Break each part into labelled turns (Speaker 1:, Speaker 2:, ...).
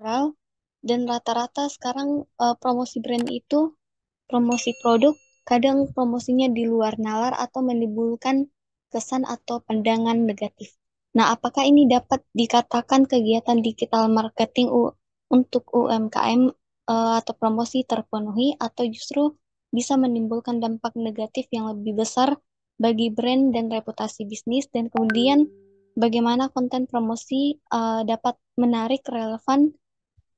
Speaker 1: moral dan rata-rata sekarang promosi brand itu promosi produk kadang promosinya di luar nalar atau menimbulkan kesan atau pandangan negatif. Nah, apakah ini dapat dikatakan kegiatan digital marketing untuk UMKM atau promosi terpenuhi atau justru bisa menimbulkan dampak negatif yang lebih besar bagi brand dan reputasi bisnis dan kemudian bagaimana konten promosi dapat menarik, relevan,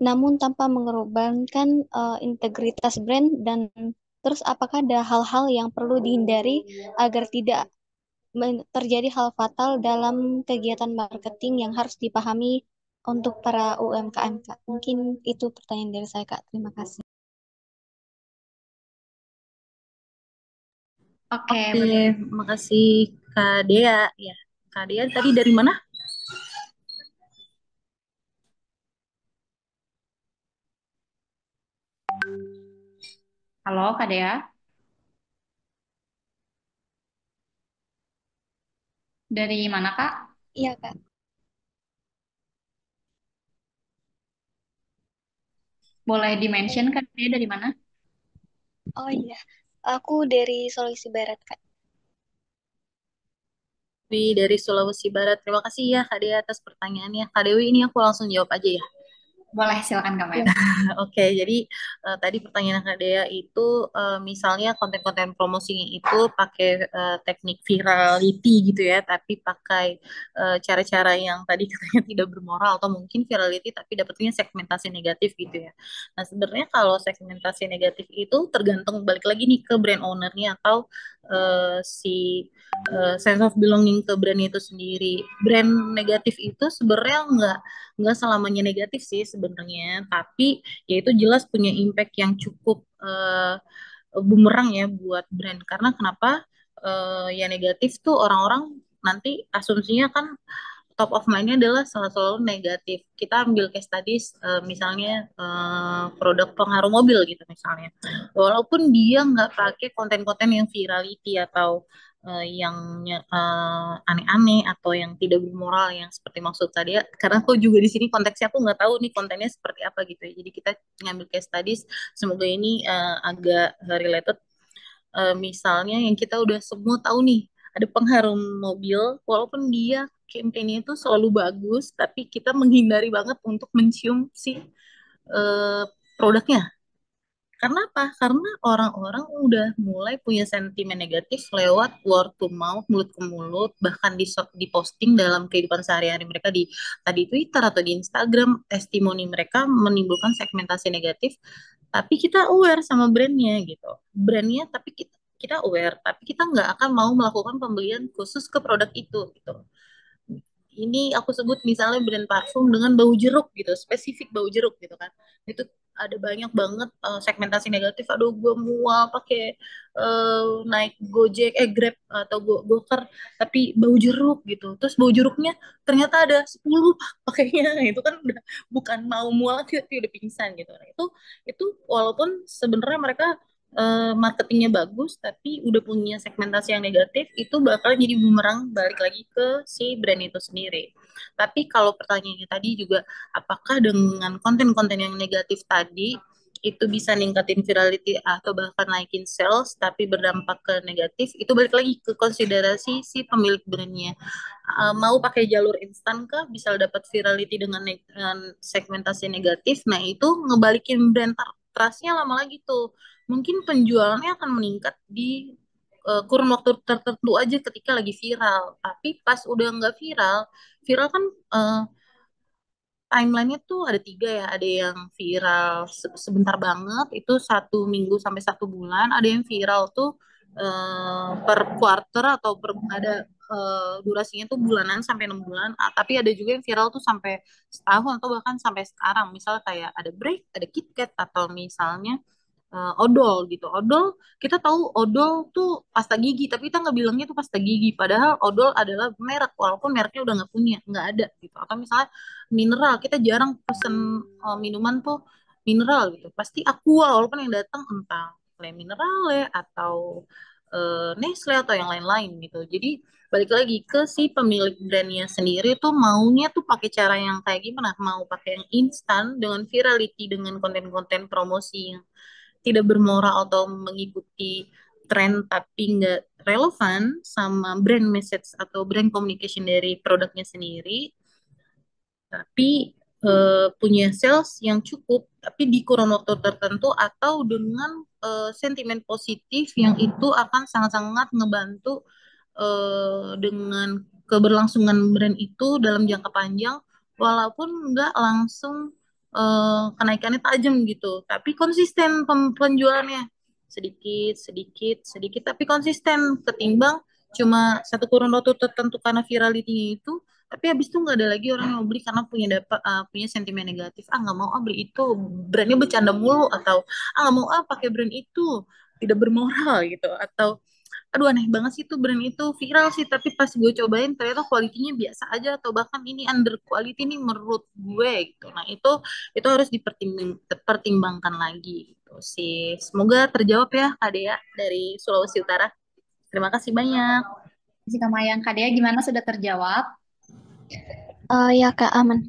Speaker 1: namun tanpa mengorbankan integritas brand dan terus apakah ada hal-hal yang perlu dihindari agar tidak terjadi hal fatal dalam kegiatan marketing yang harus dipahami untuk para UMKM, Kak? Mungkin itu pertanyaan dari saya, Kak. Terima kasih.
Speaker 2: Oke,
Speaker 3: Oke, makasih Kak Dea. Ya, Kak Dea tadi dari mana?
Speaker 2: halo Kak Dea. Dari mana Kak?
Speaker 1: Iya, Kak.
Speaker 2: Boleh di-mention Kak Dea dari mana?
Speaker 1: Oh iya, aku dari Sulawesi Barat, Kak.
Speaker 3: Dari Sulawesi Barat. Terima kasih ya Kak Dea atas pertanyaannya. Kak Dewi ini aku langsung jawab aja ya.
Speaker 2: Boleh, silakan Kak Mel.
Speaker 1: Iya.
Speaker 3: Oke, jadi tadi pertanyaan Kak Dea itu misalnya konten-konten promosinya itu pakai teknik virality gitu ya, tapi pakai cara-cara yang tadi katanya tidak bermoral atau mungkin virality tapi dapetnya segmentasi negatif gitu ya. Nah, sebenarnya kalau segmentasi negatif itu tergantung balik lagi nih ke brand ownernya atau si sense of belonging ke brand itu sendiri. Brand negatif itu sebenarnya nggak selamanya negatif sih sebenarnya, tapi ya itu jelas punya impact yang cukup bumerang ya buat brand. Karena kenapa ya negatif tuh orang-orang nanti asumsinya kan top of mind-nya adalah selalu negatif. Kita ambil case tadi misalnya produk pengharum mobil gitu misalnya. Walaupun dia nggak pakai konten-konten yang virality atau yang aneh-aneh atau yang tidak bermoral yang seperti maksud tadi ya. Karena aku juga di sini konteksnya aku nggak tahu nih kontennya seperti apa gitu ya. Jadi kita ngambil case tadi semoga ini agak related. Misalnya yang kita udah semua tahu nih ada pengharum mobil walaupun dia campaign-nya itu selalu bagus tapi kita menghindari banget untuk mencium si eh, produknya. Karena apa? Karena orang-orang udah mulai punya sentimen negatif lewat word to mouth, mulut ke mulut, bahkan di posting dalam kehidupan sehari-hari mereka di tadi Twitter atau di Instagram, testimoni mereka menimbulkan segmentasi negatif. Tapi kita aware sama brandnya gitu, brandnya tapi kita aware, tapi kita nggak akan mau melakukan pembelian khusus ke produk itu gitu. Ini aku sebut misalnya brand parfum dengan bau jeruk gitu, spesifik bau jeruk gitu kan. Itu ada banyak banget segmentasi negatif. Aduh, gue mual pakai naik Gojek, Grab atau Gokar, tapi bau jeruk gitu. Terus bau jeruknya ternyata ada 10 pakainya. Itu kan udah bukan mau mual tapi udah pingsan gitu. Nah, itu walaupun sebenarnya mereka marketingnya bagus, tapi udah punya segmentasi yang negatif, itu bakal jadi bumerang balik lagi ke si brand itu sendiri. Tapi kalau pertanyaannya tadi juga, apakah dengan konten-konten yang negatif tadi, itu bisa ningkatin virality atau bahkan naikin sales, tapi berdampak ke negatif, itu balik lagi ke konsiderasi si pemilik brandnya. Mau pakai jalur instan kah, bisa dapat virality dengan segmentasi negatif, nah itu ngebalikin brand trustnya lama lagi tuh mungkin penjualannya akan meningkat di kurun waktu tertentu aja ketika lagi viral. Tapi pas udah nggak viral, viral kan timelinenya tuh ada tiga ya. Ada yang viral sebentar banget, itu 1 minggu sampai 1 bulan. Ada yang viral tuh per quarter atau ada durasinya tuh bulanan sampai 6 bulan. Tapi ada juga yang viral tuh sampai setahun atau bahkan sampai sekarang. Misalnya kayak ada Break, ada KitKat, atau misalnya odol gitu. Odol, kita tahu odol tuh pasta gigi, tapi kita nggak bilangnya tuh pasta gigi. Padahal odol adalah merek, walaupun mereknya udah nggak punya, nggak ada gitu. Atau misalnya mineral, kita jarang pesen minuman tuh mineral gitu. Pasti Aqua, walaupun yang datang entah Le Minerale atau Nestle atau yang lain-lain gitu. Jadi balik lagi ke si pemilik brandnya sendiri tuh maunya tuh pakai cara yang kayak gimana, mau pakai yang instan dengan virality, dengan konten-konten promosi yang tidak bermoral atau mengikuti tren tapi nggak relevan sama brand message atau brand communication dari produknya sendiri, tapi punya sales yang cukup, tapi di kurun waktu tertentu atau dengan sentimen positif yang itu akan sangat-sangat ngebantu dengan keberlangsungan brand itu dalam jangka panjang, walaupun nggak langsung kenaikannya tajam gitu, tapi konsisten penjualannya sedikit, sedikit, sedikit, tapi konsisten ketimbang cuma satu kurun waktu tertentu karena virality itu tapi habis itu nggak ada lagi orang yang mau beli karena punya sentimen negatif, ah nggak mau ah beli itu, brandnya bercanda mulu, atau ah nggak mau ah pakai brand itu, tidak bermoral gitu, atau aduh aneh banget sih tuh brand itu viral sih tapi pas gue cobain ternyata kualitinya biasa aja atau bahkan ini under quality nih menurut gue gitu. Nah itu harus dipertimbangkan lagi gitu sih. Semoga terjawab ya Kak Dea dari Sulawesi Utara. Terima kasih banyak.
Speaker 2: Si Kamayang, Kak Dea gimana, sudah terjawab?
Speaker 1: Ya Kak, aman.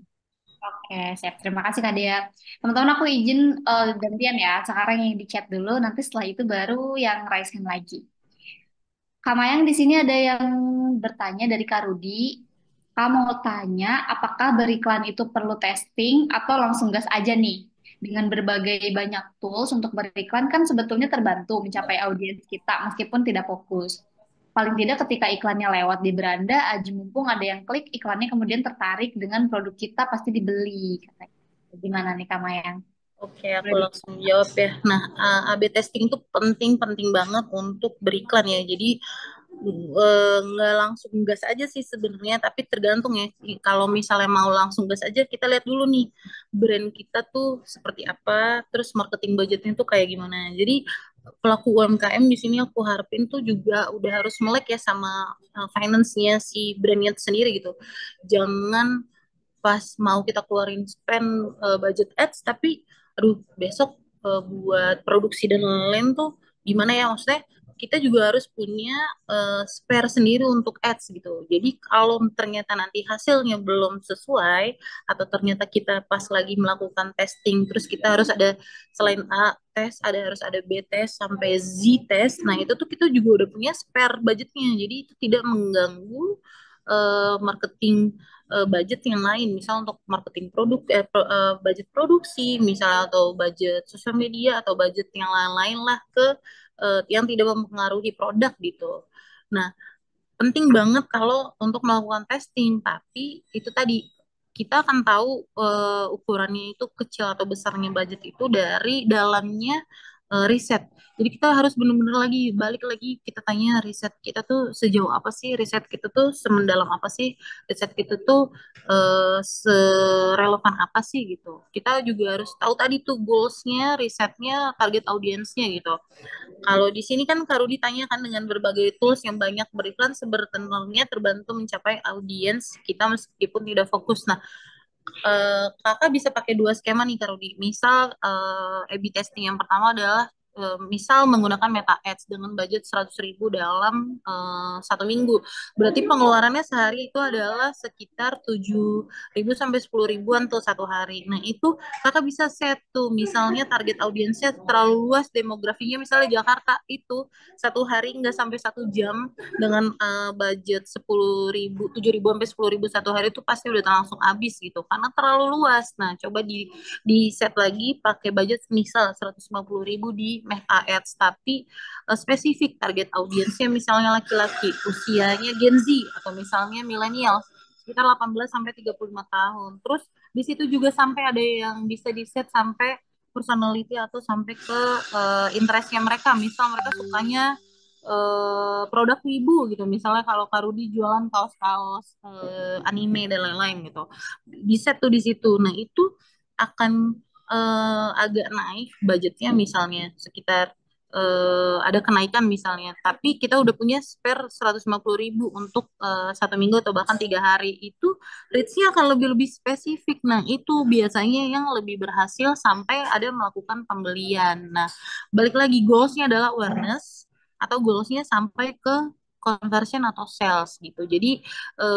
Speaker 2: Oke, siap. Terima kasih Kak Dea. Teman-teman, aku izin gantian ya. Sekarang yang di chat dulu, nanti setelah itu baru yang raise hand lagi. Kak Mayang, di sini ada yang bertanya dari Kak Rudi. Kamu mau tanya, apakah beriklan itu perlu testing atau langsung gas aja nih? Dengan berbagai banyak tools untuk beriklan kan sebetulnya terbantu mencapai audiens kita meskipun tidak fokus. Paling tidak ketika iklannya lewat di beranda, aji mumpung ada yang klik, iklannya kemudian tertarik dengan produk kita pasti dibeli. Katanya. Gimana nih Kak Mayang?
Speaker 3: Oke, aku langsung jawab ya. Nah, A/B testing itu penting-penting banget untuk beriklan ya. Jadi nggak langsung gas aja sih sebenarnya, tapi tergantung ya. Kalau misalnya mau langsung gas aja, kita lihat dulu nih brand kita tuh seperti apa, terus marketing budgetnya tuh kayak gimana. Jadi pelaku UMKM di sini aku harapin tuh juga udah harus melek ya sama finance-nya si brandnya itu sendiri gitu. Jangan pas mau kita keluarin spend budget ads tapi aduh besok buat produksi dan lain-lain tuh gimana ya, maksudnya kita juga harus punya spare sendiri untuk ads gitu. Jadi kalau ternyata nanti hasilnya belum sesuai atau ternyata kita pas lagi melakukan testing terus kita harus ada selain A tes ada harus ada B tes sampai Z tes. Nah, itu tuh kita juga udah punya spare budgetnya. Jadi itu tidak mengganggu marketing budget yang lain, misal untuk marketing produk, budget produksi, misal atau budget sosial media atau budget yang lain-lain lah ke yang tidak mempengaruhi produk gitu. Nah, penting banget kalau untuk melakukan testing, tapi itu tadi kita akan tahu ukurannya itu kecil atau besarnya budget itu dari dalamnya riset. Jadi kita harus benar-benar lagi balik lagi kita tanya riset kita tuh sejauh apa sih, riset kita tuh semendalam apa sih, riset kita tuh serelevan apa sih gitu. Kita juga harus tahu tadi tuh goalsnya, risetnya, target audiensnya gitu. Kalau di sini kan Kak Rudi tanyakan dengan berbagai tools yang banyak beriklan sebenarnya terbantu mencapai audiens kita meskipun tidak fokus. Nah, kakak bisa pakai dua skema nih Kak Rudi. Misal A/B testing yang pertama adalah misal menggunakan Meta Ads dengan budget 100.000 dalam 1 minggu. Berarti pengeluarannya sehari itu adalah sekitar 7.000 sampai 10.000-an tuh satu hari. Nah, itu kakak bisa set tuh misalnya target audiensnya terlalu luas, demografinya misalnya Jakarta, itu satu hari nggak sampai 1 jam dengan budget 10.000, 7.000 sampai 10.000 satu hari itu pasti udah langsung habis gitu karena terlalu luas. Nah, coba di set lagi pakai budget misal 150.000 di Meta Ads tapi spesifik target audiensnya misalnya laki-laki, usianya Gen Z atau misalnya milenial sekitar 18 sampai 35 tahun. Terus di situ juga sampai ada yang bisa di set sampai personality atau sampai ke interestnya mereka. Misal mereka sukanya produk wibu gitu. Misalnya kalau Karudi jualan kaos-kaos anime dan lain-lain gitu. Di set tuh di situ. Nah, itu akan agak naik budgetnya misalnya sekitar ada kenaikan misalnya, tapi kita udah punya spare 150.000 untuk 1 minggu atau bahkan 3 hari, itu reach-nya akan lebih-lebih spesifik. Nah, itu biasanya yang lebih berhasil sampai ada melakukan pembelian. Nah, balik lagi goals-nya adalah awareness atau goals-nya sampai ke conversion atau sales gitu. Jadi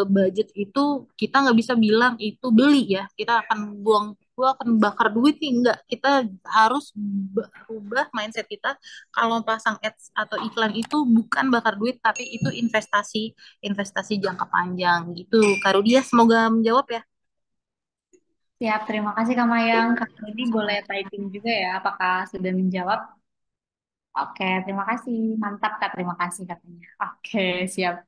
Speaker 3: budget itu kita nggak bisa bilang itu beli ya. Kita akan buang, gua akan bakar duit nih, enggak. Kita harus berubah mindset kita kalau pasang ads atau iklan itu bukan bakar duit, tapi itu investasi, investasi jangka panjang gitu. Kak Rudia, semoga menjawab ya.
Speaker 2: Siap, terima kasih Kak Mayang. Kak Rudi boleh typing juga ya, apakah sudah menjawab? Oke, terima kasih. Mantap Kak, terima kasih katanya. Oke, siap.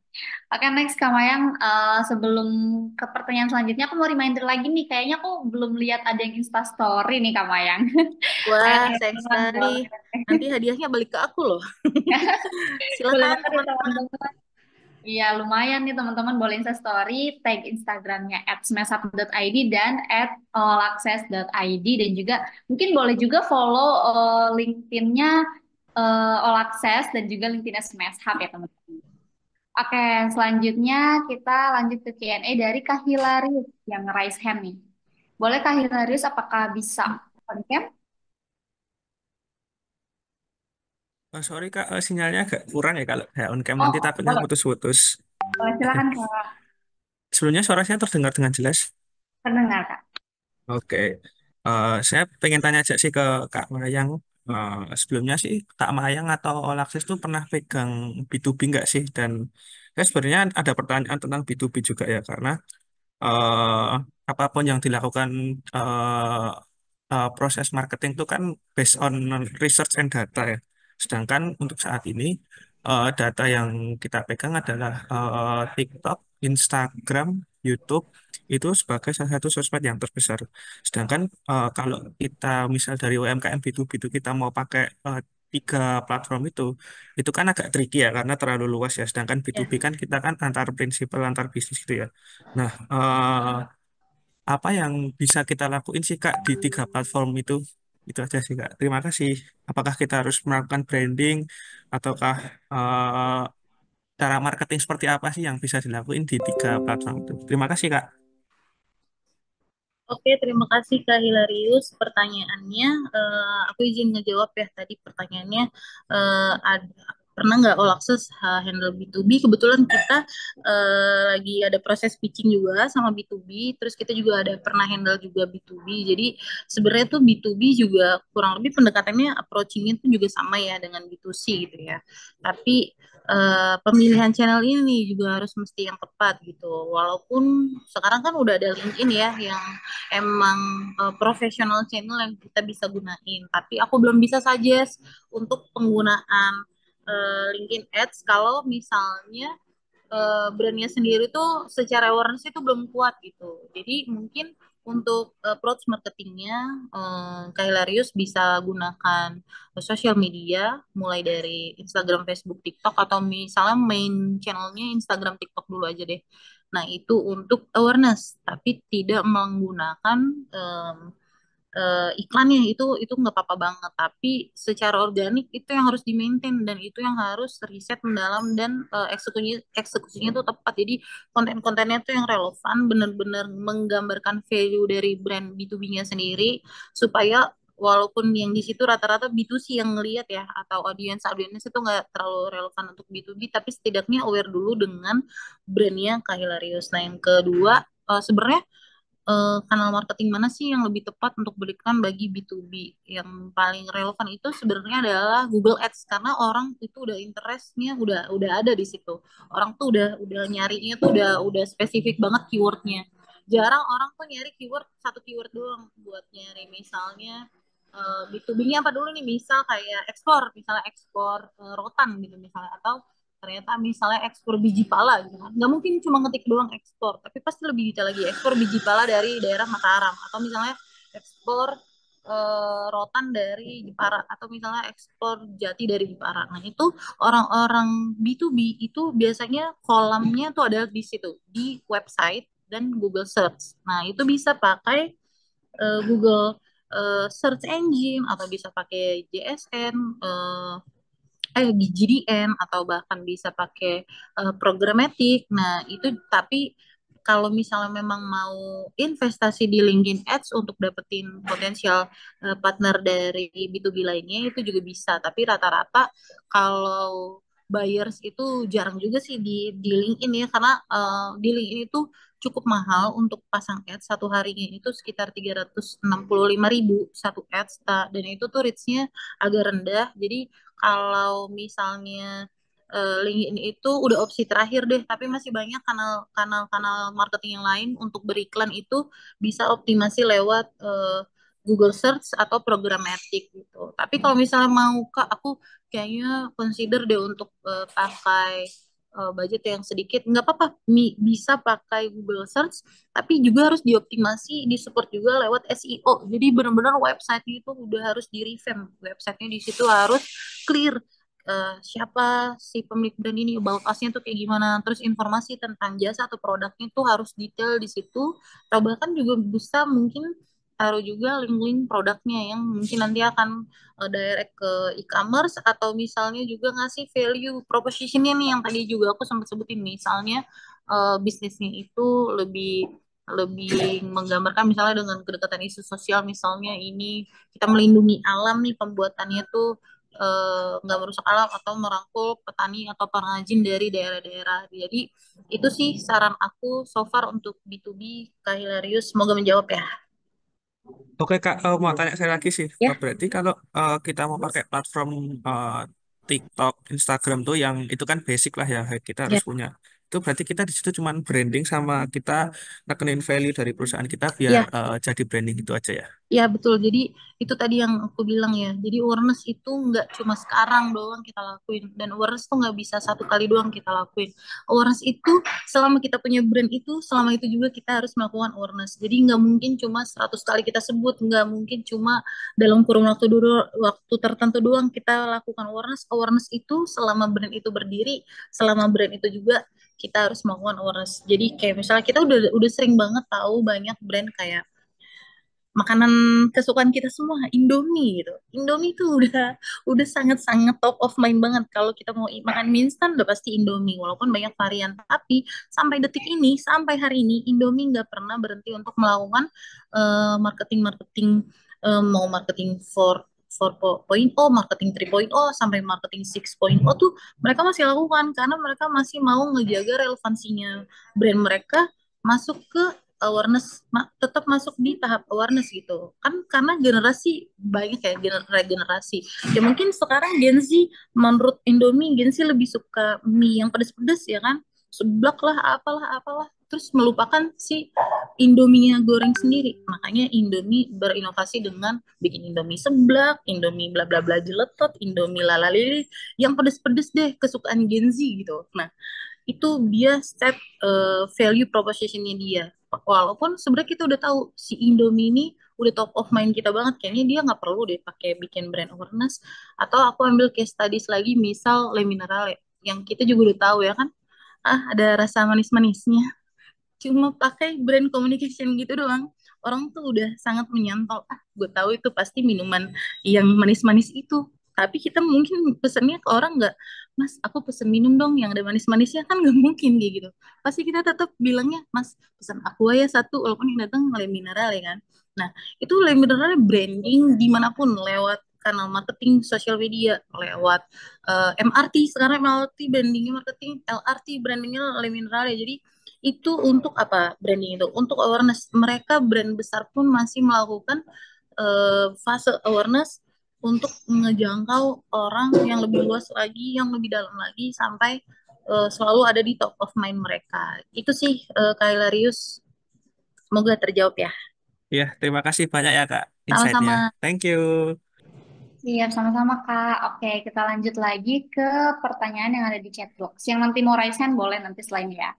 Speaker 2: Oke, next Kak Mayang. Sebelum ke pertanyaan selanjutnya, aku mau reminder lagi nih. Kayaknya aku belum lihat ada yang Insta Story nih Kak Mayang. Ayo
Speaker 3: Wah, sayang
Speaker 2: teman-teman
Speaker 3: sekali.
Speaker 2: boleh.
Speaker 3: Nanti hadiahnya balik ke aku loh.
Speaker 2: Boleh
Speaker 3: Silakan
Speaker 2: banget ya
Speaker 3: teman-teman.
Speaker 2: teman-teman. Iya, lumayan nih teman-teman. Boleh Insta Story, tag Instagramnya @smashUp.id dan @allaccess.id. Dan juga mungkin boleh juga follow LinkedIn-nya All Access dan juga LinkedIn Smash Hub ya teman-teman. Oke, selanjutnya kita lanjut ke Q&A dari Kak Hilarius yang raise hand nih. Boleh Kak Hilarius, apakah bisa on cam?
Speaker 4: Oh, sorry Kak, sinyalnya agak kurang ya kalau saya on cam nanti
Speaker 2: Oh,
Speaker 4: takutnya
Speaker 2: boleh.
Speaker 4: putus-putus.
Speaker 2: Boleh, silakan Kak.
Speaker 4: Sebelumnya suara saya terdengar dengan jelas.
Speaker 2: Pendengar Kak.
Speaker 4: Oke, saya pengen tanya aja sih ke Kak Mayang. Sebelumnya sih Kak Mayang atau All Access tuh pernah pegang B2B nggak sih? Dan saya sebenarnya ada pertanyaan tentang B2B juga ya, karena eh, apapun yang dilakukan eh, proses marketing itu kan based on research and data ya. Sedangkan untuk saat ini data yang kita pegang adalah TikTok, Instagram, YouTube itu sebagai salah satu sosmed yang terbesar. Sedangkan kalau kita misal dari UMKM B2B itu kita mau pakai tiga platform itu kan agak tricky ya karena terlalu luas ya. Sedangkan B2B
Speaker 2: Ya.
Speaker 4: kan kita kan antar prinsipal antar bisnis gitu ya. Nah, apa yang bisa kita lakuin sih Kak di tiga platform itu? Itu aja sih Kak. Terima kasih. Apakah kita harus melakukan branding ataukah eh, cara marketing seperti apa sih yang bisa dilakuin di tiga platform itu? Terima kasih Kak.
Speaker 3: Oke, terima kasih Kak Hilarius. Pertanyaannya, aku izin ngejawab ya tadi pertanyaannya. Pernah nggak All Access handle B2B? Kebetulan kita lagi ada proses pitching juga sama B2B, terus kita juga ada pernah handle juga B2B. Jadi sebenarnya tuh B2B juga kurang lebih pendekatannya, approaching-nya tuh juga sama ya dengan B2C gitu ya. Tapi pemilihan channel ini juga harus mesti yang tepat gitu. Walaupun sekarang kan udah ada LinkedIn ya yang emang profesional channel yang kita bisa gunain. Tapi aku belum bisa suggest untuk penggunaan LinkedIn Ads kalau misalnya brandnya sendiri tuh secara awareness itu belum kuat gitu. Jadi mungkin untuk approach marketingnya, Kak Hilarius bisa gunakan sosial media, mulai dari Instagram, Facebook, TikTok, atau misalnya main channelnya Instagram, TikTok dulu aja deh. Nah, itu untuk awareness, tapi tidak menggunakan iklannya itu nggak apa-apa banget, tapi secara organik itu yang harus di maintain dan itu yang harus riset mendalam dan eksekusinya tuh tepat. Jadi konten-kontennya tuh yang relevan, benar-benar menggambarkan value dari brand B2B-nya sendiri, supaya walaupun yang di situ rata-rata B2C yang ngelihat ya, atau audiens itu nggak terlalu relevan untuk B2B, tapi setidaknya aware dulu dengan brandnya Kak Hilarius. Nah, yang kedua, sebenarnya kanal marketing mana sih yang lebih tepat untuk berikan bagi B2B? Yang paling relevan itu sebenarnya adalah Google Ads, karena orang itu udah interestnya udah ada di situ. Orang tuh udah nyarinya tuh udah spesifik banget keywordnya. Jarang orang tuh nyari keyword satu keyword doang buat nyari, misalnya B2B-nya apa dulu nih, misal kayak ekspor, misalnya ekspor rotan gitu misalnya, atau ternyata misalnya ekspor biji pala gitu kan, nggak mungkin cuma ngetik doang ekspor, tapi pasti lebih detail lagi, ekspor biji pala dari daerah Mataram, atau misalnya ekspor rotan dari Jepara, atau misalnya ekspor jati dari Jepara. Nah, itu orang-orang B2B itu biasanya kolomnya tuh ada di situ, di website dan Google Search. Nah, itu bisa pakai Google Search Engine, atau bisa pakai JSN, GDN, atau bahkan bisa pakai programmatic. Nah, itu tapi kalau misalnya memang mau investasi di LinkedIn Ads untuk dapetin potensial partner dari B2B lainnya, itu juga bisa. Tapi rata-rata kalau buyers itu jarang juga sih di LinkedIn ya, karena di LinkedIn itu cukup mahal untuk pasang ads. Satu harinya itu sekitar 365.000 satu ads, dan itu tuh reach-nya agak rendah. Jadi kalau misalnya LinkedIn itu udah opsi terakhir deh, tapi masih banyak kanal-kanal marketing yang lain untuk beriklan itu bisa optimasi lewat Google Search atau programmatic gitu. Tapi kalau misalnya mau Kak, aku kayaknya consider deh untuk pakai budget yang sedikit. Nggak apa-apa, bisa pakai Google Search, tapi juga harus dioptimasi, disupport juga lewat SEO. Jadi benar-benar website itu udah harus di-revamp. Websitenya di situ harus clear, siapa si pemilik brand ini, about us-nya tuh kayak gimana, terus informasi tentang jasa atau produknya tuh harus detail di situ, atau bahkan juga bisa mungkin taruh juga link-link produknya yang mungkin nanti akan direct ke e-commerce, atau misalnya juga ngasih value propositionnya nih yang tadi juga aku sempat sebutin, misalnya bisnisnya itu lebih lebih menggambarkan misalnya dengan kedekatan isu sosial, misalnya ini kita melindungi alam nih, pembuatannya tuh nggak merusak alam, atau merangkul petani atau pengrajin dari daerah-daerah. Jadi itu sih saran aku so far untuk B2B, Kak Hilarius. Semoga menjawab ya.
Speaker 4: Oke Kak, mau tanya saya lagi sih.
Speaker 3: Ya,
Speaker 4: Berarti kalau kita mau pakai platform eh, TikTok, Instagram tuh yang itu kan basic lah ya, kita
Speaker 3: ya.
Speaker 4: harus punya. Itu berarti kita di situ cuman branding sama kita nekenin value dari perusahaan kita biar
Speaker 3: Ya,
Speaker 4: jadi branding itu aja ya.
Speaker 3: ya betul. Jadi itu tadi yang aku bilang ya. Jadi awareness itu nggak cuma sekarang doang kita lakuin. Dan awareness tuh nggak bisa satu kali doang kita lakuin. Awareness itu selama kita punya brand itu, selama itu juga kita harus melakukan awareness. Jadi nggak mungkin cuma 100 kali kita sebut. Nggak mungkin cuma dalam kurun waktu dulu, waktu tertentu doang kita lakukan awareness. Awareness itu selama brand itu berdiri, selama brand itu juga kita harus melakukan awareness. Jadi kayak misalnya kita udah sering banget tahu banyak brand kayak makanan kesukaan kita semua, Indomie gitu. Indomie tuh udah sangat-sangat top of mind banget. Kalau kita mau makan mie instan udah pasti Indomie, walaupun banyak varian. Tapi sampai detik ini, sampai hari ini, Indomie nggak pernah berhenti untuk melakukan marketing-marketing, mau marketing 4.0, marketing 3.0, sampai marketing 6.0 tuh mereka masih lakukan, karena mereka masih mau ngejaga relevansinya brand mereka masuk ke awareness, tetap masuk di tahap awareness gitu kan, karena generasi banyak ya, generasi ya. Mungkin sekarang Gen Z, menurut Indomie, Gen Z lebih suka mie yang pedas-pedas ya kan, seblak lah, apalah apalah, terus melupakan si Indominya goreng sendiri. Makanya Indomie berinovasi dengan bikin Indomie seblak, Indomie bla bla bla jeletot, Indomie lalalili, yang pedas-pedas deh, kesukaan Gen Z gitu. Nah, itu dia set value propositionnya dia. Walaupun sebenarnya kita udah tahu si Indomie ini udah top of mind kita banget, kayaknya dia nggak perlu deh pakai bikin brand awareness. Atau aku ambil case studies lagi, misal Le Minerale, yang kita juga udah tahu ya kan, ada rasa manis-manisnya, cuma pakai brand communication gitu doang, orang tuh udah sangat menyantol, gue tahu itu pasti minuman yang manis-manis itu. Tapi kita mungkin pesennya ke orang nggak, mas aku pesen minum dong yang ada manis-manisnya, kan nggak mungkin kayak gitu. Pasti kita tetap bilangnya, mas pesan aku aja satu, walaupun yang datang Le Mineral ya kan. Nah, itu Le Mineral branding dimanapun, lewat kanal marketing sosial media, lewat MRT, sekarang MRT brandingnya, marketing LRT brandingnya Le Mineral ya. Jadi itu untuk apa branding itu? Untuk awareness. Mereka brand besar pun masih melakukan fase awareness untuk ngejangkau orang yang lebih luas lagi, yang lebih dalam lagi, sampai selalu ada di top of mind mereka. Itu sih, Kak Hilarius. Semoga terjawab ya.
Speaker 4: Ya, terima kasih banyak ya Kak insight-nya.
Speaker 3: Sama-sama.
Speaker 4: Thank you.
Speaker 2: Siap, sama-sama Kak. Oke, kita lanjut lagi ke pertanyaan yang ada di chat box. Yang nanti mau raise hand boleh nanti selain ya.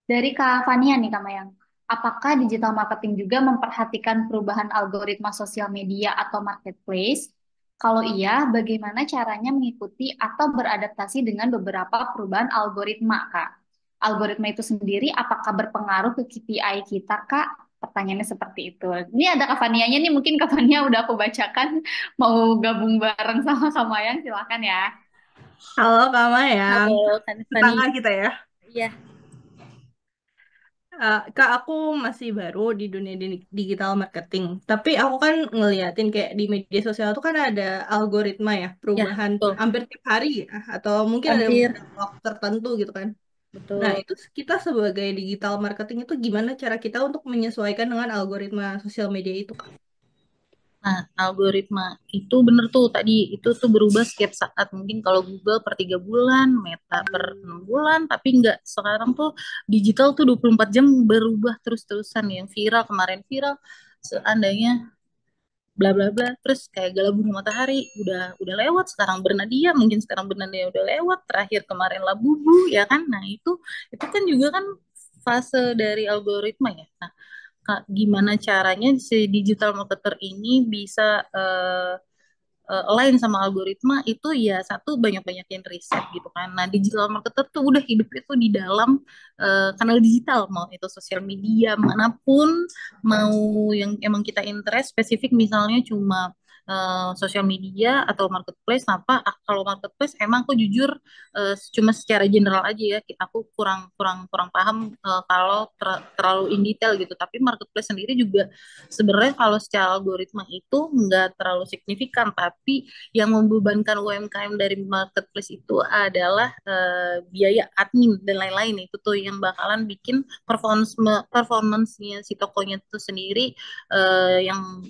Speaker 2: Dari Kak Fania nih, Kak Mayang. Apakah digital marketing juga memperhatikan perubahan algoritma sosial media atau marketplace? Kalau iya, bagaimana caranya mengikuti atau beradaptasi dengan beberapa perubahan algoritma, Kak? Algoritma itu sendiri apakah berpengaruh ke KPI kita, Kak? Pertanyaannya seperti itu. Ini ada Kak Fanianya nih, mungkin Kak Fania udah aku bacakan. Mau gabung bareng sama Kak Mayang, silakan ya.
Speaker 5: Halo Kak Mayang,
Speaker 3: Halo, Kak Fani.
Speaker 5: tetangga kita ya.
Speaker 3: Iya.
Speaker 5: Kak, aku masih baru di dunia digital marketing. Tapi aku kan ngeliatin kayak di media sosial tuh kan ada algoritma ya,
Speaker 3: Ya,
Speaker 5: perubahan
Speaker 3: betul.
Speaker 5: hampir tiap hari ya, atau mungkin ada
Speaker 3: Hampir,
Speaker 5: dalam waktu tertentu gitu kan. Nah,
Speaker 3: betul.
Speaker 5: itu kita sebagai digital marketing itu gimana cara kita untuk menyesuaikan dengan algoritma sosial media itu, Kak?
Speaker 3: Nah, algoritma itu bener tuh tadi itu tuh berubah setiap saat. Mungkin kalau Google per 3 bulan, Meta per 6 bulan, tapi nggak sekarang tuh digital tuh 24 jam berubah terus-terusan. Yang viral kemarin viral, seandainya bla bla bla, terus kayak Gala Bunga Matahari udah lewat, sekarang Bernadia, mungkin sekarang Bernadia udah lewat, terakhir kemarin Labubu ya kan. Nah, itu kan juga kan fase dari algoritma ya. Nah, Kak, gimana caranya si digital marketer ini bisa align sama algoritma itu ya satu banyak-banyakin riset gitu kan. Nah, digital marketer tuh udah hidup itu di dalam kanal digital, mau itu sosial media manapun, mau yang emang kita interest spesifik misalnya cuma sosial media atau marketplace apa. Kalau marketplace emang aku jujur cuma secara general aja ya, aku kurang kurang kurang paham kalau terlalu in detail gitu, tapi marketplace sendiri juga sebenarnya kalau secara algoritma itu nggak terlalu signifikan, tapi yang membebankan UMKM dari marketplace itu adalah biaya admin dan lain-lain. Itu tuh yang bakalan bikin performance-nya si tokonya itu sendiri yang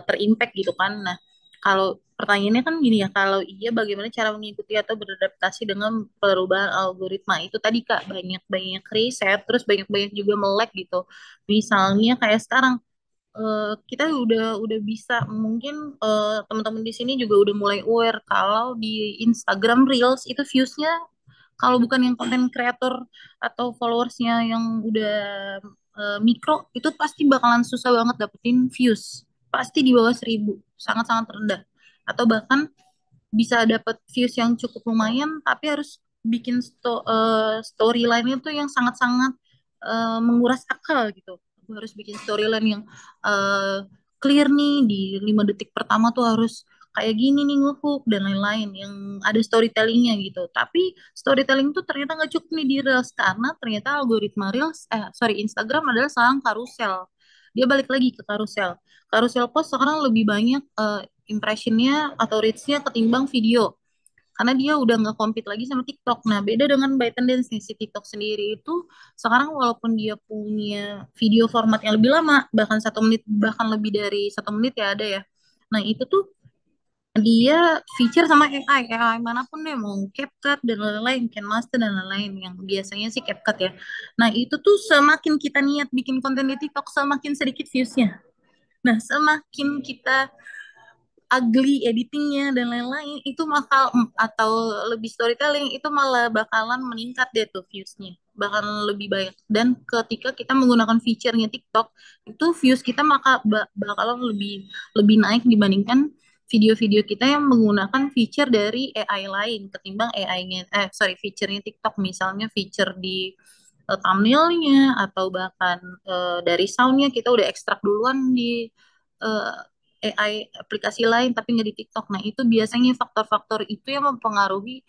Speaker 3: terimpact gitu kan. Nah, kalau pertanyaannya kan gini ya, kalau iya bagaimana cara mengikuti atau beradaptasi dengan perubahan algoritma itu tadi Kak, banyak-banyak riset, terus banyak-banyak juga melek gitu. Misalnya kayak sekarang kita udah bisa mungkin teman-teman di sini juga udah mulai aware kalau di Instagram Reels itu viewsnya kalau bukan yang konten kreator atau followersnya yang udah mikro itu pasti bakalan susah banget dapetin views, pasti di bawah 1.000, sangat-sangat rendah, atau bahkan bisa dapat views yang cukup lumayan tapi harus bikin storyline itu yang sangat-sangat menguras akal gitu. Aku harus bikin storyline yang uh, clear nih, di 5 detik pertama tuh harus kayak gini nih ngehook dan lain-lain yang ada storytellingnya gitu. Tapi storytelling tuh ternyata nggak cukup nih di Reels, karena ternyata algoritma Reels sorry, Instagram adalah seorang karusel. Dia balik lagi ke karusel. Karusel post sekarang lebih banyak impressionnya atau reach-nya ketimbang video, karena dia udah nggak compete lagi sama TikTok. Nah, beda dengan ByteDance nih, si TikTok sendiri itu sekarang walaupun dia punya video format yang lebih lama, bahkan 1 menit, bahkan lebih dari 1 menit ya ada ya. Nah, itu tuh dia feature sama AI manapun deh, mau CapCut dan lain-lain, KineMaster dan lain-lain, yang biasanya sih CapCut ya. Nah, itu tuh semakin kita niat bikin konten di TikTok, semakin sedikit viewsnya. Nah, semakin kita ugly editingnya dan lain-lain itu bakal atau lebih storytelling itu malah bakalan meningkat deh tuh viewsnya, bakalan lebih banyak. Dan ketika kita menggunakan fiturnya TikTok itu views kita maka bakalan lebih lebih naik dibandingkan video-video kita yang menggunakan feature dari AI lain ketimbang AI-nya sorry, fiturnya TikTok, misalnya feature di thumbnailnya atau bahkan dari soundnya kita udah ekstrak duluan di eh, AI aplikasi lain tapi nggak di TikTok. Nah, itu biasanya faktor-faktor itu yang mempengaruhi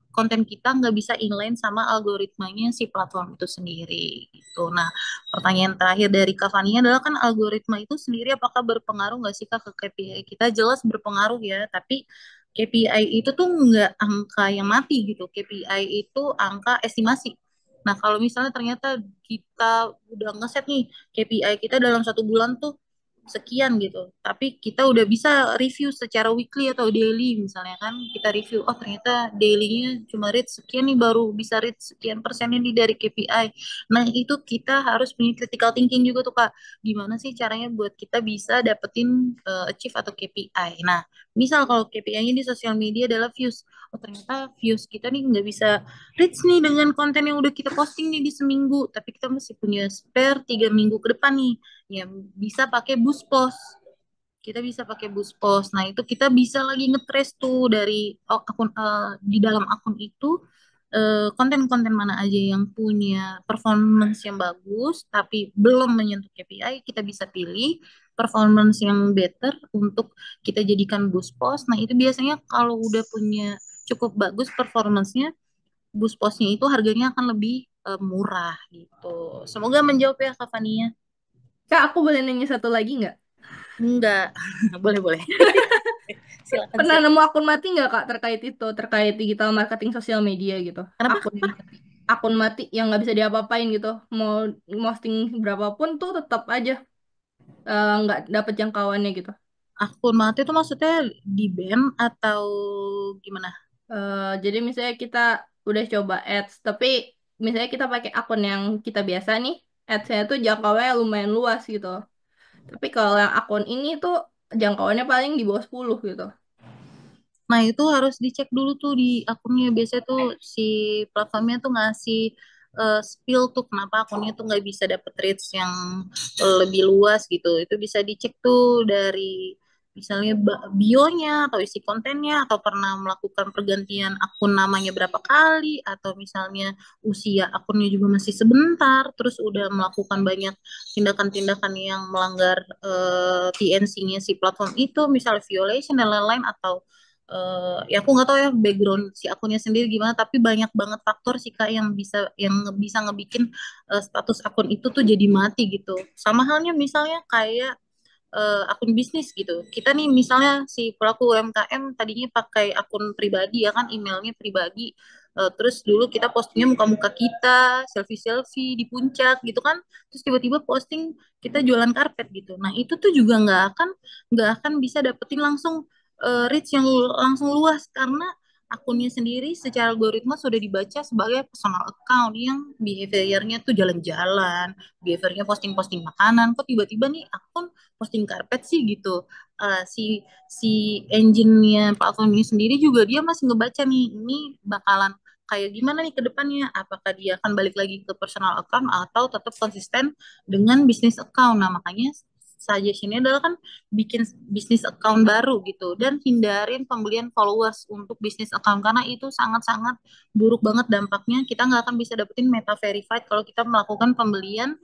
Speaker 3: konten kita nggak bisa inline sama algoritmanya si platform itu sendiri gitu. Nah, pertanyaan terakhir dari Kak Fania adalah kan algoritma itu sendiri apakah berpengaruh nggak sih Kak ke KPI kita? Jelas berpengaruh ya, tapi KPI itu tuh nggak angka yang mati gitu. KPI itu angka estimasi. Nah, kalau misalnya ternyata kita udah ngeset nih KPI kita dalam 1 bulan tuh sekian gitu, tapi kita udah bisa review secara weekly atau daily, misalnya kan kita review, oh ternyata dailynya cuma rate sekian nih, baru bisa rate sekian persen ini dari KPI. Nah, itu kita harus punya critical thinking juga tuh Kak, gimana sih caranya buat kita bisa dapetin achieve atau KPI. Nah, misal kalau KPI-nya di sosial media adalah views, oh ternyata views kita nih nggak bisa reach nih dengan konten yang udah kita posting nih di seminggu, tapi kita masih punya spare 3 minggu ke depan nih, ya bisa pakai boost post. Kita bisa pakai boost post. Nah, itu kita bisa lagi ngetrace tuh dari akun di dalam akun itu konten-konten mana aja yang punya performance yang bagus tapi belum menyentuh KPI, kita bisa pilih performance yang better untuk kita jadikan boost post. Nah, itu biasanya kalau udah punya cukup bagus performance-nya, boost postnya itu harganya akan lebih murah gitu. Semoga menjawab ya Kak Fania.
Speaker 5: Kak, aku boleh nanya satu lagi nggak?
Speaker 3: Enggak, boleh boleh. Silakan
Speaker 5: Pernah
Speaker 3: silakan.
Speaker 5: nemu akun mati nggak Kak terkait itu, terkait digital marketing sosial media gitu?
Speaker 3: Kenapa?
Speaker 5: Akun akun mati yang nggak bisa diapa-apain gitu. Mau posting berapapun tuh tetap aja nggak dapet jangkauannya gitu.
Speaker 3: Akun mati itu maksudnya di ban atau gimana?
Speaker 5: Jadi misalnya kita udah coba ads, tapi misalnya kita pakai akun yang kita biasa nih, ads-nya tuh jangkauannya lumayan luas gitu. Tapi kalau yang akun ini tuh jangkauannya paling di bawah 10 gitu.
Speaker 3: Nah, itu harus dicek dulu tuh di akunnya. Biasanya tuh si platformnya tuh ngasih spill tuh kenapa akunnya tuh nggak bisa dapet reach yang lebih luas gitu. Itu bisa dicek tuh dari misalnya bionya atau isi kontennya atau pernah melakukan pergantian akun namanya berapa kali atau misalnya usia akunnya juga masih sebentar terus udah melakukan banyak tindakan-tindakan yang melanggar TNC-nya si platform itu misalnya violation dan lain-lain atau ya aku nggak tahu ya background si akunnya sendiri gimana tapi banyak banget faktor sih kak yang bisa ngebikin status akun itu tuh jadi mati gitu sama halnya misalnya kayak akun bisnis gitu kita nih misalnya si pelaku UMKM tadinya pakai akun pribadi ya kan emailnya pribadi. Terus dulu kita postingnya muka-muka kita selfie-selfie di puncak gitu kan terus tiba-tiba posting kita jualan karpet gitu nah itu tuh juga nggak akan bisa dapetin langsung reach yang langsung luas karena akunnya sendiri secara algoritma sudah dibaca sebagai personal account yang behaviornya tuh jalan-jalan, behaviornya posting-posting makanan. Kok tiba-tiba nih akun posting karpet sih gitu. Si si engine-nya platform ini sendiri juga dia masih ngebaca nih ini bakalan kayak gimana nih ke depannya. Apakah dia akan balik lagi ke personal account atau tetap konsisten dengan bisnis account. Nah, makanya suggestion-nya adalah kan bikin bisnis account baru gitu dan hindarin pembelian followers untuk bisnis account karena itu sangat-sangat buruk banget dampaknya kita nggak akan bisa dapetin meta verified kalau kita melakukan pembelian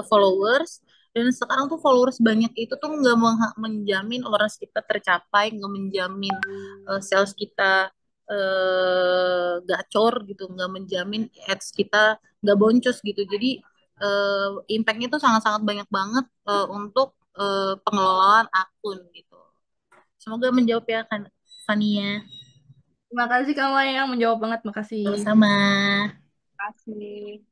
Speaker 3: followers dan sekarang tuh followers banyak itu tuh nggak menjamin awareness kita tercapai nggak menjamin sales kita gacor gitu nggak menjamin ads kita nggak boncos gitu jadi impactnya tuh sangat-sangat banyak banget untuk pengelolaan akun gitu. Semoga menjawab ya kan Fania.
Speaker 5: Terima kasih kamu yang menjawab banget, makasih.
Speaker 3: Sama-sama.
Speaker 2: Kasih.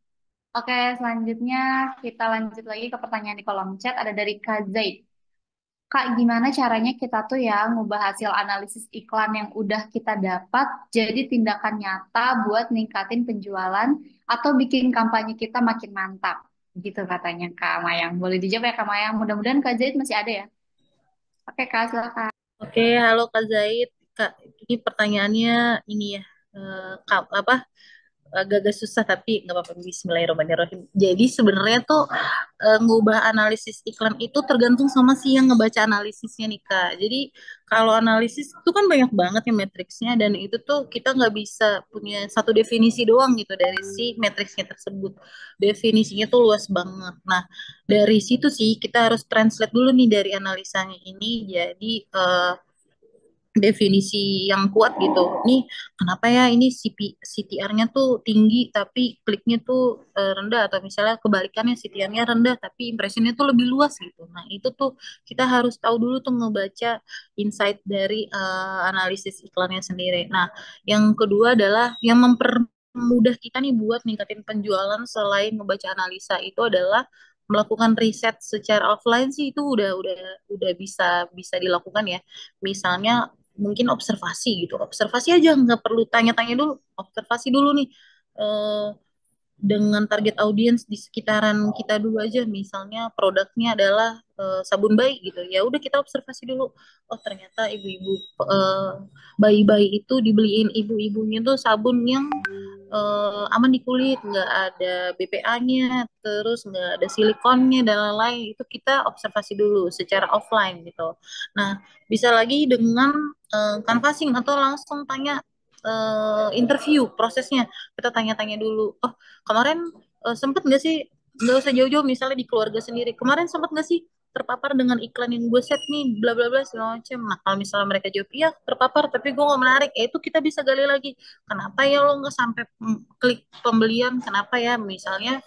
Speaker 2: Oke, selanjutnya kita lanjut lagi ke pertanyaan di kolom chat. Ada dari Kak Zaid. Kak, gimana caranya kita tuh ya ngubah hasil analisis iklan yang udah kita dapat jadi tindakan nyata buat ningkatin penjualan atau bikin kampanye kita makin mantap? Gitu katanya Kak Mayang. Boleh dijawab ya Kak Mayang? Mudah-mudahan Kak Zaid masih ada ya. Oke Kak, silakan.
Speaker 3: Oke, halo Kak Zaid. Kak, ini pertanyaannya ini ya. Apa agak-agak susah tapi nggak apa-apa Bismillahirrahmanirrahim. Jadi sebenarnya tuh ngubah analisis iklan itu tergantung sama si yang ngebaca analisisnya nih Kak. Jadi kalau analisis itu kan banyak banget ya matriksnya dan itu tuh kita nggak bisa punya satu definisi doang gitu dari si matriksnya tersebut. Definisinya tuh luas banget. Nah dari situ sih kita harus translate dulu nih dari analisanya ini jadi definisi yang kuat gitu. Nih, kenapa ya ini CTR-nya tuh tinggi tapi kliknya tuh rendah atau misalnya kebalikannya CTR-nya rendah tapi impressionnya tuh lebih luas gitu. Nah, itu tuh kita harus tahu dulu tuh ngebaca insight dari analisis iklannya sendiri. Nah, yang kedua adalah yang mempermudah kita nih buat ningkatin penjualan selain ngebaca analisa itu adalah melakukan riset secara offline sih itu udah bisa bisa dilakukan ya. Misalnya mungkin observasi gitu observasi aja nggak perlu tanya-tanya dulu observasi dulu nih eh, dengan target audiens di sekitaran kita dulu aja misalnya produknya adalah sabun bayi gitu ya udah kita observasi dulu oh ternyata ibu-ibu eh, bayi-bayi itu dibeliin ibu-ibunya tuh sabun yang aman di kulit nggak ada BPA-nya terus nggak ada silikonnya dan lain-lain itu kita observasi dulu secara offline gitu nah bisa lagi dengan canvassing atau langsung tanya interview prosesnya kita tanya-tanya dulu oh kemarin sempet nggak sih nggak usah jauh-jauh misalnya di keluarga sendiri kemarin sempet nggak sih terpapar dengan iklan yang gue set nih, bla bla bla segala macam. Nah kalau misalnya mereka jawab iya terpapar, tapi gue nggak menarik, ya itu kita bisa gali lagi. Kenapa ya lo nggak sampai klik pembelian? Kenapa ya? Misalnya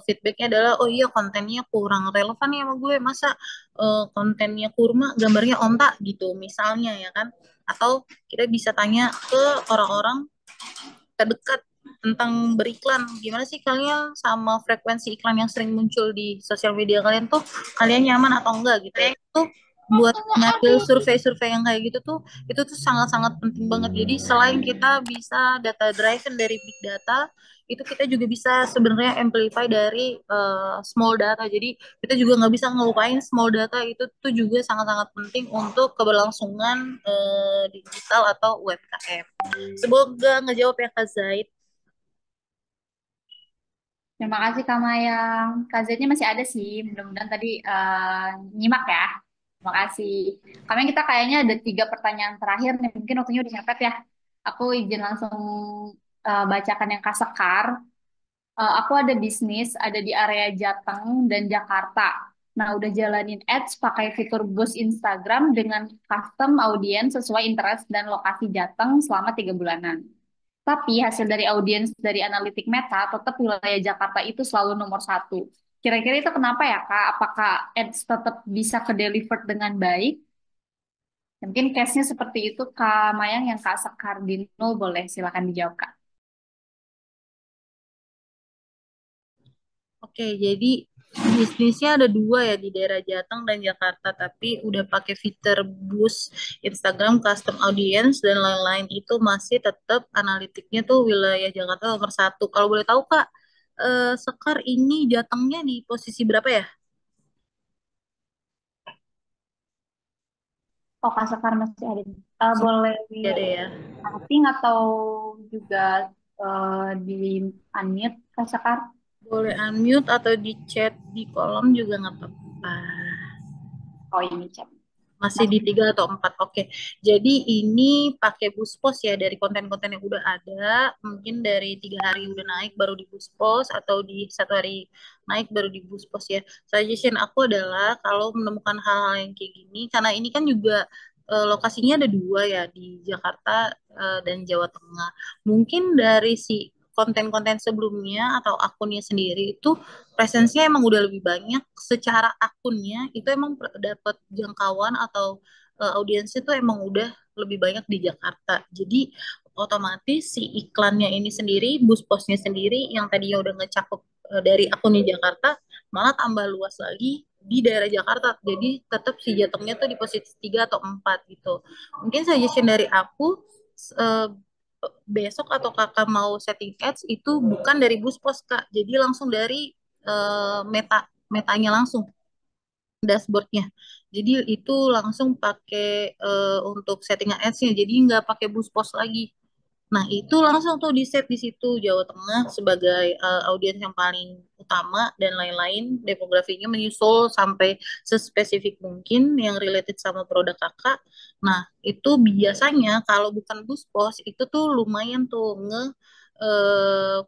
Speaker 3: feedbacknya adalah oh iya kontennya kurang relevan ya sama gue, masa kontennya kurma, gambarnya onta gitu, misalnya ya kan? Atau kita bisa tanya ke orang-orang terdekat tentang beriklan. Gimana sih kalian sama frekuensi iklan yang sering muncul di sosial media kalian tuh, kalian nyaman atau enggak gitu? Itu buat ngambil survei-survei yang kayak gitu tuh, itu tuh sangat-sangat penting banget. Jadi selain kita bisa data driven dari big data, itu kita juga bisa sebenarnya amplify dari small data. Jadi kita juga nggak bisa ngelupain small data, itu tuh juga sangat-sangat penting untuk keberlangsungan digital atau UMKM. Semoga ngejawab ya Kak Zaid.
Speaker 2: Terima kasih Kak Mayang. Kak Zaidnya masih ada sih, mudah-mudahan tadi nyimak ya. Terima kasih. Kami kita kayaknya ada 3 pertanyaan terakhir nih, mungkin waktunya udah nyepet ya. Aku izin langsung bacakan yang Kak Sekar. Aku ada bisnis, ada di area Jateng dan Jakarta. Nah, udah jalanin ads pakai fitur boost Instagram dengan custom audience sesuai interest dan lokasi Jateng selama 3 bulanan. Tapi hasil dari audiens dari analitik Meta tetap wilayah Jakarta itu selalu nomor 1. Kira-kira itu kenapa ya, Kak? Apakah ads tetap bisa ke-delivered dengan baik? Mungkin case-nya seperti itu, Kak Mayang, yang Kak Sekardino boleh silakan dijawab, Kak.
Speaker 3: Oke, jadi bisnisnya ada dua ya di daerah Jateng dan Jakarta, tapi udah pakai fitur boost Instagram, custom audience dan lain-lain, itu masih tetap analitiknya tuh wilayah Jakarta nomor 1. Kalau boleh tahu Kak, Sekar ini Jatengnya di posisi berapa ya?
Speaker 2: Oh, Kak Sekar masih ada. Boleh
Speaker 3: Ya deh ya.
Speaker 2: typing atau juga di unmute, Kak Sekar?
Speaker 3: Boleh unmute atau di chat di kolom juga nggak apa-apa.
Speaker 2: Oh, ini chat.
Speaker 3: Masih
Speaker 2: Mas,
Speaker 3: di 3 atau 4. Oke. Jadi ini pakai boost post ya dari konten-konten yang udah ada. Mungkin dari 3 hari udah naik baru di boost post, atau di 1 hari naik baru di boost post ya. Suggestion aku adalah kalau menemukan hal-hal yang kayak gini, karena ini kan juga lokasinya ada dua ya di Jakarta dan Jawa Tengah. Mungkin dari si konten-konten sebelumnya atau akunnya sendiri itu presensinya emang udah lebih banyak, secara akunnya itu emang dapat jangkauan atau audiensnya tuh emang udah lebih banyak di Jakarta. Jadi otomatis si iklannya ini sendiri, boost postnya sendiri yang tadinya udah ngecakup dari akunnya Jakarta, malah tambah luas lagi di daerah Jakarta. Jadi tetap si Jatengnya tuh di posisi 3 atau 4 gitu. Mungkin suggestion dari aku, eh, besok atau kakak mau setting ads itu bukan dari boost post kak, jadi langsung dari metanya langsung, dashboardnya. Jadi itu langsung pakai untuk setting ads-nya, jadi nggak pakai boost post lagi. Nah, itu langsung tuh di set di situ Jawa Tengah sebagai audiens yang paling utama, dan lain-lain demografinya menyusul sampai sespesifik mungkin yang related sama produk kakak. Nah, itu biasanya kalau bukan boost post itu tuh lumayan tuh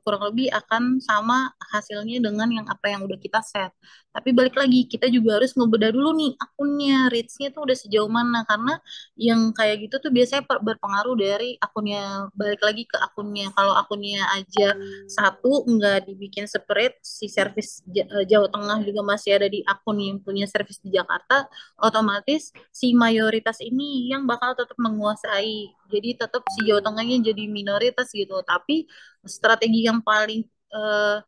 Speaker 3: kurang lebih akan sama hasilnya dengan yang apa yang udah kita set. Tapi balik lagi, kita juga harus ngebedah dulu nih akunnya, reach-nya tuh udah sejauh mana. Karena yang kayak gitu tuh biasanya berpengaruh dari akunnya, balik lagi ke akunnya. Kalau akunnya aja satu nggak dibikin separate, si service Jawa Tengah juga masih ada di akun yang punya service di Jakarta, otomatis si mayoritas ini yang bakal tetap menguasai. Jadi tetap si Jawa Tengahnya jadi minoritas gitu. Tapi strategi yang eh,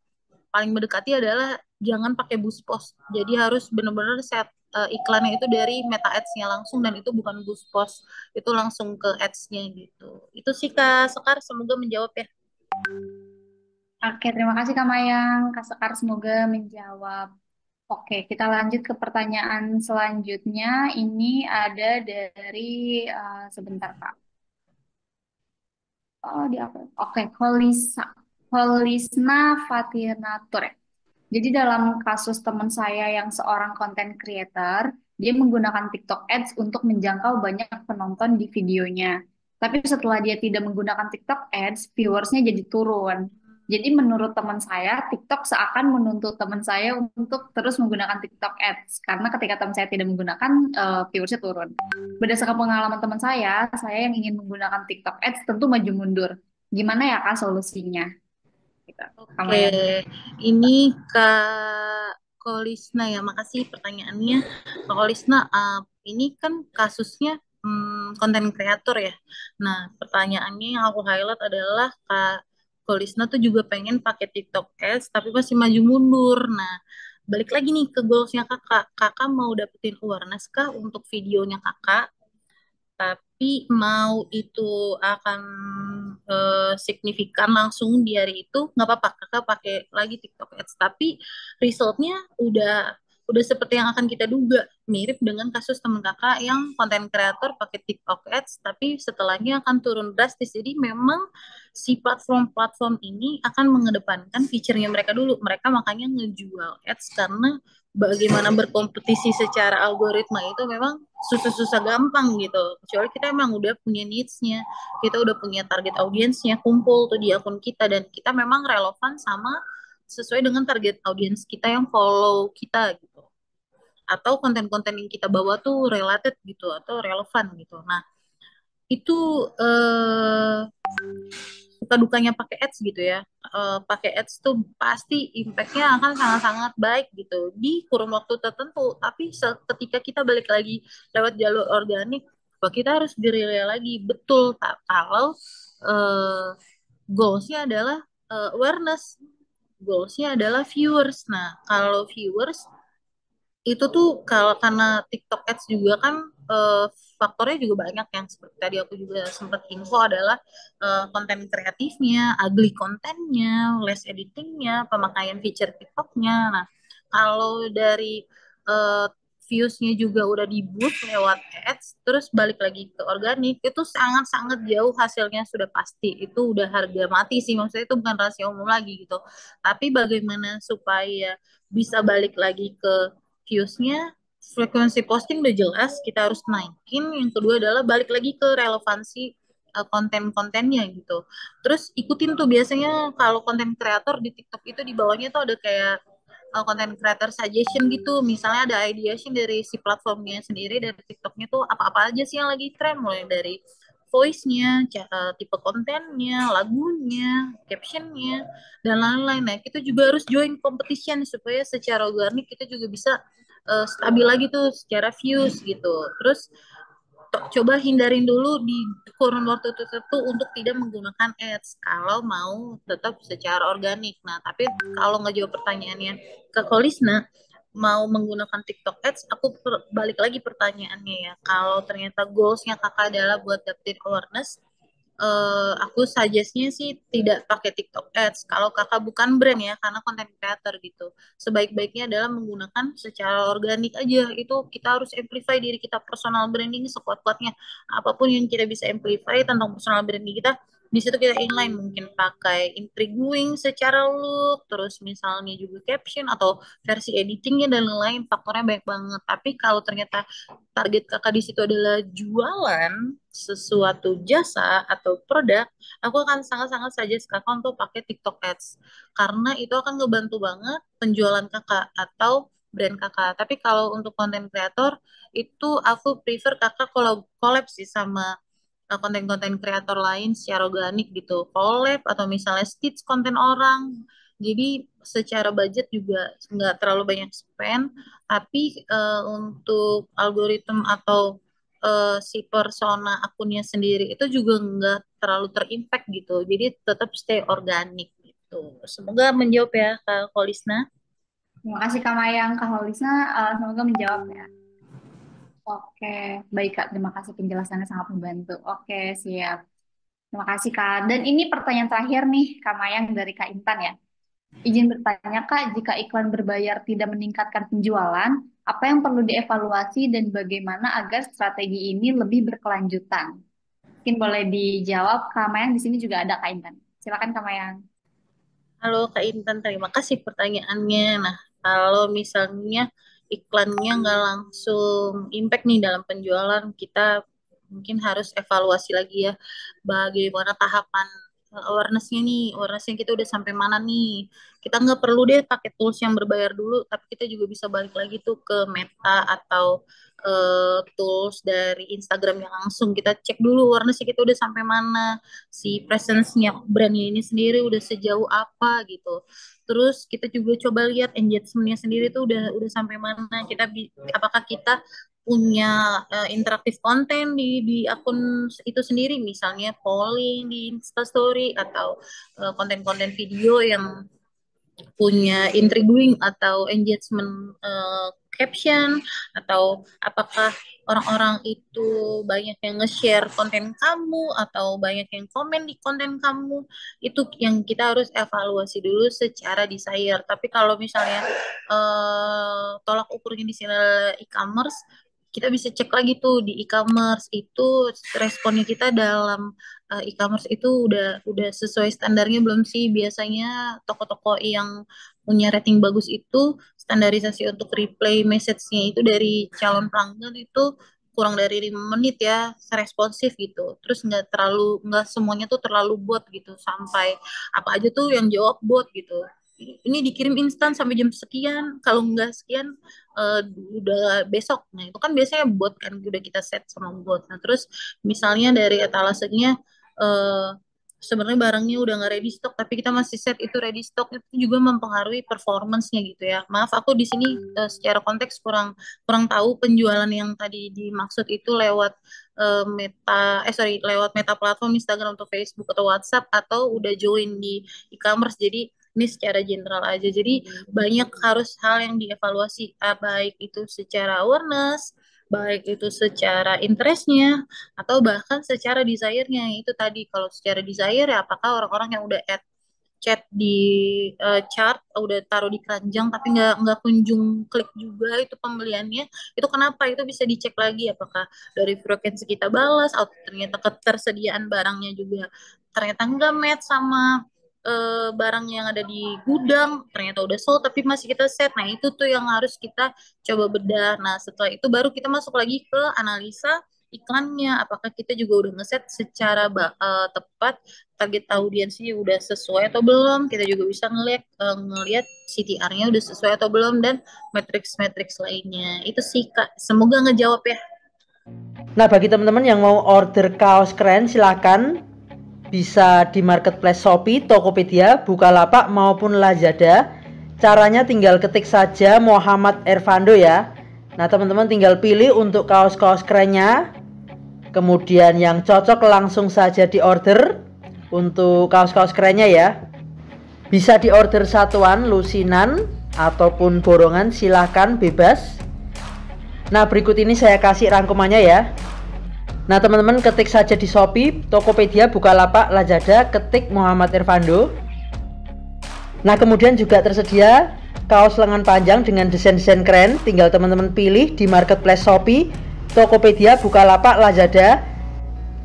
Speaker 3: paling mendekati adalah jangan pakai boost post. Jadi harus benar-benar set iklannya itu dari meta ads-nya langsung, dan itu bukan boost post, itu langsung ke ads-nya gitu. Itu sih Kak Sekar, semoga menjawab ya.
Speaker 2: Oke, terima kasih Kak Mayang. Kak Sekar semoga menjawab. Oke, kita lanjut ke pertanyaan selanjutnya. Ini ada dari sebentar Kak. Oh, di apa? Oke, Holisna Fatinatur. Jadi dalam kasus teman saya yang seorang content creator, dia menggunakan TikTok Ads untuk menjangkau banyak penonton di videonya. Tapi setelah dia tidak menggunakan TikTok Ads, viewersnya jadi turun. Jadi menurut teman saya, TikTok seakan menuntut teman saya untuk terus menggunakan TikTok Ads. Karena ketika teman saya tidak menggunakan, viewersnya turun. Berdasarkan pengalaman teman saya yang ingin menggunakan TikTok Ads tentu maju mundur. Gimana ya Kak solusinya? Gitu. Kamu
Speaker 3: Oke,
Speaker 2: yang.
Speaker 3: ini Kak Kolisna ya, makasih pertanyaannya. Kak Kolisna, ini kan kasusnya konten kreator ya. Nah, pertanyaannya yang aku highlight adalah Kak Kolisna tuh juga pengen pakai TikTok Ads, tapi masih maju mundur. Nah, balik lagi nih ke goalsnya kakak. Kakak mau dapetin awareness kah untuk videonya kakak? Tapi mau itu akan signifikan langsung di hari itu nggak apa-apa kakak pakai lagi TikTok Ads tapi resultnya udah seperti yang akan kita duga mirip dengan kasus teman kakak yang konten kreator pakai TikTok Ads tapi setelahnya akan turun drastis jadi memang si platform-platform ini akan mengedepankan fiturnya mereka dulu mereka makanya ngejual ads karena bagaimana berkompetisi secara algoritma itu memang susah-susah gampang gitu. Kecuali kita emang udah punya needs-nya, kita udah punya target audiensnya kumpul tuh di akun kita dan kita memang relevan sama sesuai dengan target audiens kita yang follow kita gitu. Atau konten-konten yang kita bawa tuh related gitu atau relevan gitu. Nah, itu suka dukanya pakai ads gitu ya. Pakai ads tuh pasti impactnya akan sangat-sangat baik gitu di kurun waktu tertentu. Tapi ketika kita balik lagi lewat jalur organik, wah kita harus gerilya lagi. Betul, tak kalau uh, goalsnya adalah awareness, goalsnya adalah viewers. Nah, kalau viewers itu tuh kalau karena TikTok Ads juga kan eh, faktornya juga banyak yang seperti tadi aku juga sempat info adalah konten kreatifnya, ugly kontennya, less editingnya, pemakaian feature TikToknya. Nah, kalau dari eh, viewsnya juga udah di boost lewat ads, terus balik lagi ke organik, itu sangat-sangat jauh hasilnya sudah pasti. Itu udah harga mati sih, maksudnya itu bukan rahasia umum lagi gitu. Tapi bagaimana supaya bisa balik lagi ke viewsnya frekuensi posting udah jelas kita harus naikin yang kedua adalah balik lagi ke relevansi konten-kontennya gitu terus ikutin tuh biasanya kalau konten kreator di TikTok itu di bawahnya tuh ada kayak konten creator suggestion gitu misalnya ada ideation dari si platformnya sendiri dari TikToknya tuh apa-apa aja sih yang lagi tren mulai dari voice-nya, tipe kontennya, lagunya, captionnya, dan lain-lain. Nah, kita juga harus join competition supaya secara organik kita juga bisa stabil lagi tuh secara views gitu. Terus coba hindarin dulu di kurun waktu tertentu untuk tidak menggunakan ads kalau mau tetap secara organik. Nah, tapi kalau nggak jawab pertanyaannya ke Kolisna, mau menggunakan TikTok Ads, aku balik lagi pertanyaannya ya. Kalau ternyata goalsnya kakak adalah buat dapetin awareness, aku suggest-nya sih tidak pakai TikTok Ads. Kalau kakak bukan brand ya, karena konten creator gitu. Sebaik-baiknya adalah menggunakan secara organik aja. Itu kita harus amplify diri kita personal branding sekuat-kuatnya. Apapun yang kita bisa amplify tentang personal branding kita, di situ kita inline mungkin pakai intriguing secara look, terus misalnya juga caption atau versi editingnya dan lain-lain. Faktornya banyak banget. Tapi kalau ternyata target kakak di situ adalah jualan sesuatu jasa atau produk, aku akan sangat-sangat suggest kakak untuk pakai TikTok Ads. Karena itu akan ngebantu banget penjualan kakak atau brand kakak. Tapi kalau untuk konten kreator, itu aku prefer kakak collab sih sama konten-konten kreator lain secara organik gitu. Collab atau misalnya stitch konten orang. Jadi secara budget juga nggak terlalu banyak spend, tapi untuk algoritma atau si persona akunnya sendiri itu juga nggak terlalu terimpact gitu. Jadi tetap stay organik gitu. Semoga menjawab ya Kak Kolisna.
Speaker 2: Terima kasih Kak Mayang, Kak Holisna, semoga menjawab ya. Oke, baik Kak, terima kasih penjelasannya sangat membantu. Oke, siap. Terima kasih Kak. Dan ini pertanyaan terakhir nih, Kak Mayang dari Kak Intan ya. Izin bertanya Kak, jika iklan berbayar tidak meningkatkan penjualan, apa yang perlu dievaluasi dan bagaimana agar strategi ini lebih berkelanjutan? Mungkin boleh dijawab, Kak Mayang di sini juga ada Kak Intan. Silakan Kak Mayang.
Speaker 3: Halo Kak Intan, terima kasih pertanyaannya. Nah, kalau misalnya iklannya nggak langsung impact nih dalam penjualan, kita mungkin harus evaluasi lagi ya bagaimana tahapan awareness-nya nih, awareness-nya kita udah sampai mana nih. Kita nggak perlu deh pakai tools yang berbayar dulu, tapi kita juga bisa balik lagi tuh ke Meta atau tools dari Instagram yang langsung kita cek dulu awareness kita udah sampai mana, si presence-nya brandnya ini sendiri udah sejauh apa gitu. Terus kita juga coba lihat engagement-nya sendiri tuh udah sampai mana. Apakah kita punya interaktif konten di akun itu sendiri, misalnya polling di Instastory atau konten-konten video yang punya intriguing atau engagement caption, atau apakah orang-orang itu banyak yang nge-share konten kamu atau banyak yang komen di konten kamu. Itu yang kita harus evaluasi dulu secara desire. Tapi kalau misalnya tolak ukurnya di sini e-commerce, kita bisa cek lagi tuh di e-commerce itu responnya kita dalam e-commerce itu udah sesuai standarnya belum sih. Biasanya toko-toko yang punya rating bagus itu standarisasi untuk reply message-nya itu dari calon pelanggan itu kurang dari 5 menit ya, responsif gitu. Terus nggak semuanya tuh terlalu bot gitu, sampai apa aja tuh yang jawab bot gitu. Ini dikirim instan sampai jam sekian, kalau nggak sekian udah besok. Nah itu kan biasanya bot kan, udah kita set sama bot. Nah terus misalnya dari etalasenya eh, sebenarnya barangnya udah nggak ready stock tapi kita masih set itu ready stock, itu juga mempengaruhi performance-nya gitu ya. Maaf aku di sini secara konteks kurang kurang tahu penjualan yang tadi dimaksud itu lewat lewat meta platform Instagram atau Facebook atau WhatsApp atau udah join di e-commerce. Jadi ini secara general aja. Jadi banyak harus hal yang dievaluasi, baik itu secara awareness, baik itu secara interestnya, atau bahkan secara desire-nya. Itu tadi kalau secara desire ya apakah orang-orang yang udah add chat di chart, udah taruh di keranjang tapi nggak kunjung klik juga itu pembeliannya, itu kenapa? Itu bisa dicek lagi apakah dari frekuensi kita balas atau ternyata ketersediaan barangnya juga ternyata nggak match sama barang yang ada di gudang, ternyata udah sold tapi masih kita set. Nah itu tuh yang harus kita coba bedah. Nah setelah itu baru kita masuk lagi ke analisa iklannya, apakah kita juga udah ngeset secara tepat, target audiensnya udah sesuai atau belum. Kita juga bisa ngelihat CTR-nya udah sesuai atau belum, dan matriks-matriks lainnya. Itu sih Kak, semoga ngejawab ya.
Speaker 6: Nah, bagi teman-teman yang mau order kaos keren, silakan bisa di marketplace Shopee, Tokopedia, Bukalapak maupun Lazada. Caranya tinggal ketik saja Muhammad Ervando ya. Nah, teman-teman tinggal pilih untuk kaos-kaos kerennya. Kemudian yang cocok langsung saja di order untuk kaos-kaos kerennya ya. Bisa di order satuan, lusinan, ataupun borongan, silahkan bebas. Nah, berikut ini saya kasih rangkumannya ya. Nah, teman-teman ketik saja di Shopee, Tokopedia, Bukalapak, Lazada, ketik Muhammad Ervando. Nah, kemudian juga tersedia kaos lengan panjang dengan desain-desain keren. Tinggal teman-teman pilih di marketplace Shopee, Tokopedia, Bukalapak, Lazada.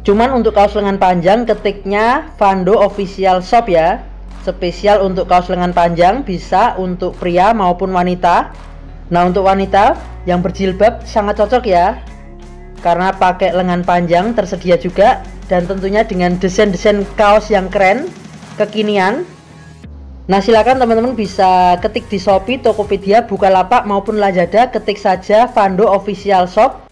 Speaker 6: Cuman untuk kaos lengan panjang ketiknya Vando Official Shop ya. Spesial untuk kaos lengan panjang, bisa untuk pria maupun wanita. Nah, untuk wanita yang berjilbab sangat cocok ya, karena pakai lengan panjang tersedia juga, dan tentunya dengan desain-desain kaos yang keren, kekinian. Nah, silakan teman-teman bisa ketik di Shopee, Tokopedia, Bukalapak maupun Lazada, ketik saja Vando Official Shop.